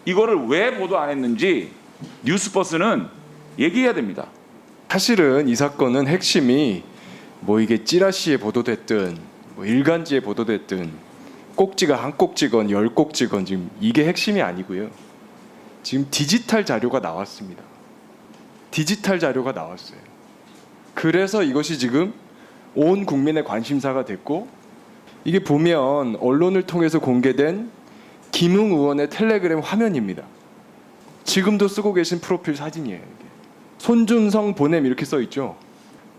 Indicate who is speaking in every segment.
Speaker 1: 이거를 왜 보도 안 했는지 뉴스버스는 얘기해야 됩니다.
Speaker 2: 사실은 이 사건은 핵심이 뭐 이게 찌라시에 보도됐든 뭐 일간지에 보도됐든 꼭지가 한 꼭지건 열 꼭지건 지금 이게 핵심이 아니고요. 지금 디지털 자료가 나왔습니다. 디지털 자료가 나왔어요. 그래서 이것이 지금 온 국민의 관심사가 됐고, 이게 보면 언론을 통해서 공개된 김웅 의원의 텔레그램 화면입니다. 지금도 쓰고 계신 프로필 사진이에요. 이게. 손준성 보냄 이렇게 써 있죠.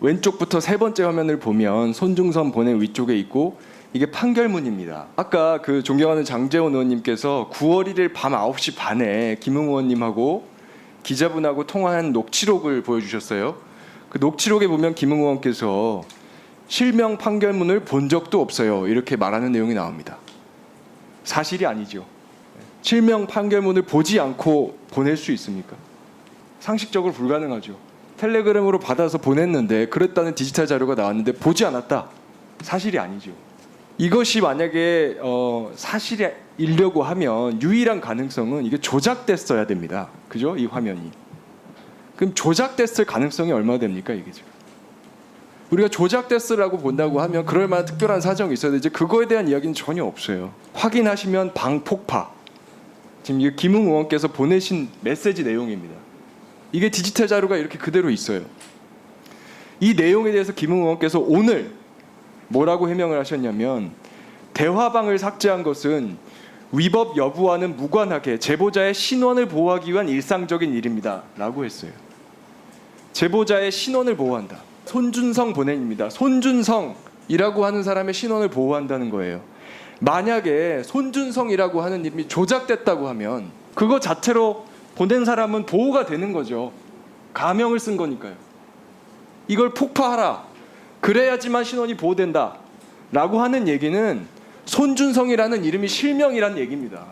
Speaker 2: 왼쪽부터 세 번째 화면을 보면 손준성 보냄 위쪽에 있고, 이게 판결문입니다. 아까 그 존경하는 장제원 의원님께서 9월 1일 밤 9시 반에 김웅 의원님하고 기자분하고 통화한 녹취록을 보여주셨어요. 그 녹취록에 보면 김웅 의원께서 실명 판결문을 본 적도 없어요, 이렇게 말하는 내용이 나옵니다. 사실이 아니죠. 실명 판결문을 보지 않고 보낼 수 있습니까? 상식적으로 불가능하죠. 텔레그램으로 받아서 보냈는데, 그랬다는 디지털 자료가 나왔는데 보지 않았다. 사실이 아니죠. 이것이 만약에 사실이려고 하면 유일한 가능성은 이게 조작됐어야 됩니다. 그죠? 이 화면이. 그럼 조작됐을 가능성이 얼마나 됩니까, 이게 지금? 우리가 조작됐으라고 본다고 하면 그럴 만한 특별한 사정이 있어야 되지, 그거에 대한 이야기는 전혀 없어요. 확인하시면 방폭파. 지금 이 김웅 의원께서 보내신 메시지 내용입니다. 이게 디지털 자료가 이렇게 그대로 있어요. 이 내용에 대해서 김웅 의원께서 오늘 뭐라고 해명을 하셨냐면, 대화방을 삭제한 것은 위법 여부와는 무관하게 제보자의 신원을 보호하기 위한 일상적인 일입니다 라고 했어요. 제보자의 신원을 보호한다. 손준성 본인입니다. 손준성이라고 하는 사람의 신원을 보호한다는 거예요. 만약에 손준성이라고 하는 이름이 조작됐다고 하면 그거 자체로 보낸 사람은 보호가 되는 거죠. 가명을 쓴 거니까요. 이걸 폭파하라, 그래야지만 신원이 보호된다 라고 하는 얘기는 손준성이라는 이름이 실명이란 얘기입니다.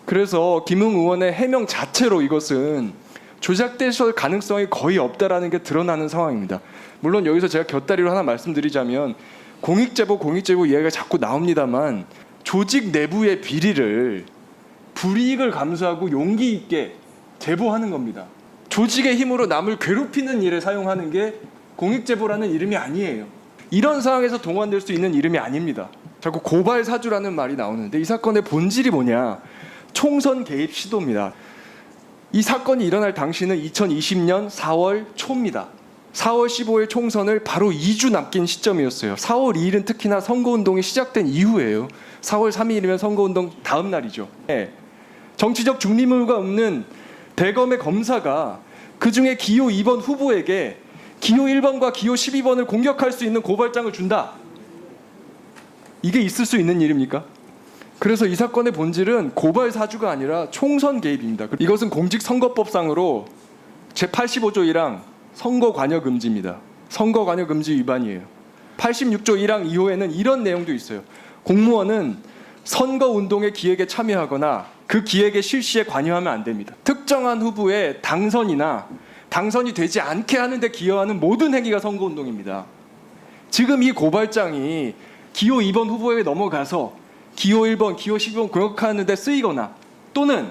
Speaker 2: 그래서 김웅 의원의 해명 자체로 이것은 조작됐을 가능성이 거의 없다라는 게 드러나는 상황입니다. 물론 여기서 제가 곁다리로 하나 말씀드리자면, 공익제보 이야기가 자꾸 나옵니다만, 조직 내부의 비리를 불이익을 감수하고 용기 있게 제보하는 겁니다. 조직의 힘으로 남을 괴롭히는 일에 사용하는 게 공익제보라는 이름이 아니에요. 이런 상황에서 동원될 수 있는 이름이 아닙니다. 자꾸 고발사주라는 말이 나오는데, 이 사건의 본질이 뭐냐? 총선 개입 시도입니다. 이 사건이 일어날 당시는 2020년 4월 초입니다. 4월 15일 총선을 바로 2주 남긴 시점이었어요. 4월 2일은 특히나 선거운동이 시작된 이후예요. 4월 3일이면 선거운동 다음 날이죠. 네. 정치적 중립의무가 없는 대검의 검사가 그중에 기호 2번 후보에게 기호 1번과 기호 12번을 공격할 수 있는 고발장을 준다. 이게 있을 수 있는 일입니까? 그래서 이 사건의 본질은 고발 사주가 아니라 총선 개입입니다. 이것은 공직선거법상으로 제85조 1항 선거 관여 금지입니다. 선거 관여 금지 위반이에요. 86조 1항 2호에는 이런 내용도 있어요. 공무원은 선거운동의 기획에 참여하거나 그 기획의 실시에 관여하면 안 됩니다. 특정한 후보의 당선이나 당선이 되지 않게 하는 데 기여하는 모든 행위가 선거운동입니다. 지금 이 고발장이 기호 2번 후보에게 넘어가서 기호 1번, 기호 12번 공격하는 데 쓰이거나, 또는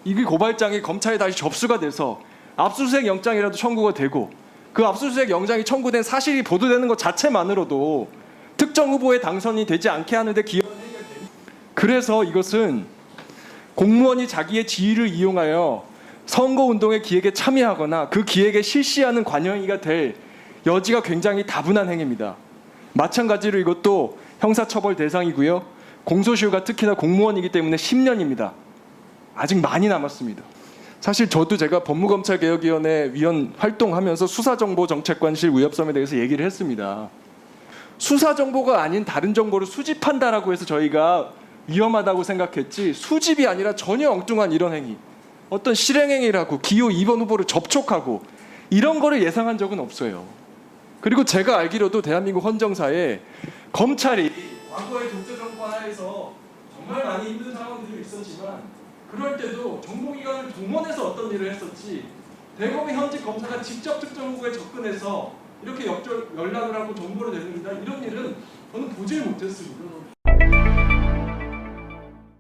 Speaker 2: 이 고발장이 검찰에 다시 접수가 돼서 압수수색 영장이라도 청구가 되고, 그 압수수색 영장이 청구된 사실이 보도되는 것 자체만으로도 특정 후보의 당선이 되지 않게 하는 데 기여하는 행위가 됩니다. 그래서 이것은 공무원이 자기의 지위를 이용하여 선거운동의 기획에 참여하거나 그 기획에 실시하는 관여행위가 될 여지가 굉장히 다분한 행위입니다. 마찬가지로 이것도 형사처벌 대상이고요. 공소시효가 특히나 공무원이기 때문에 10년입니다. 아직 많이 남았습니다. 사실 저도 제가 법무검찰개혁위원회 위원 활동하면서 수사정보정책관실 위협성에 대해서 얘기를 했습니다. 수사정보가 아닌 다른 정보를 수집한다라고 해서 저희가 위험하다고 생각했지, 수집이 아니라 전혀 엉뚱한 이런 행위, 어떤 실행행위라고 기호 2번 후보를 접촉하고 이런 거를 예상한 적은 없어요. 그리고 제가 알기로도 대한민국 헌정사에 검찰이 과거의 독재정부 하에서 정말 많이 힘든 상황들이 있었지만, 그럴 때도 정보기관을 동원해서 어떤 일을 했었지, 대검의 현직 검사가 직접 특정 후보에 접근해서 이렇게 연락을 하고 정보를 내놓는다, 이런 일은 저는 보질 못했습니다.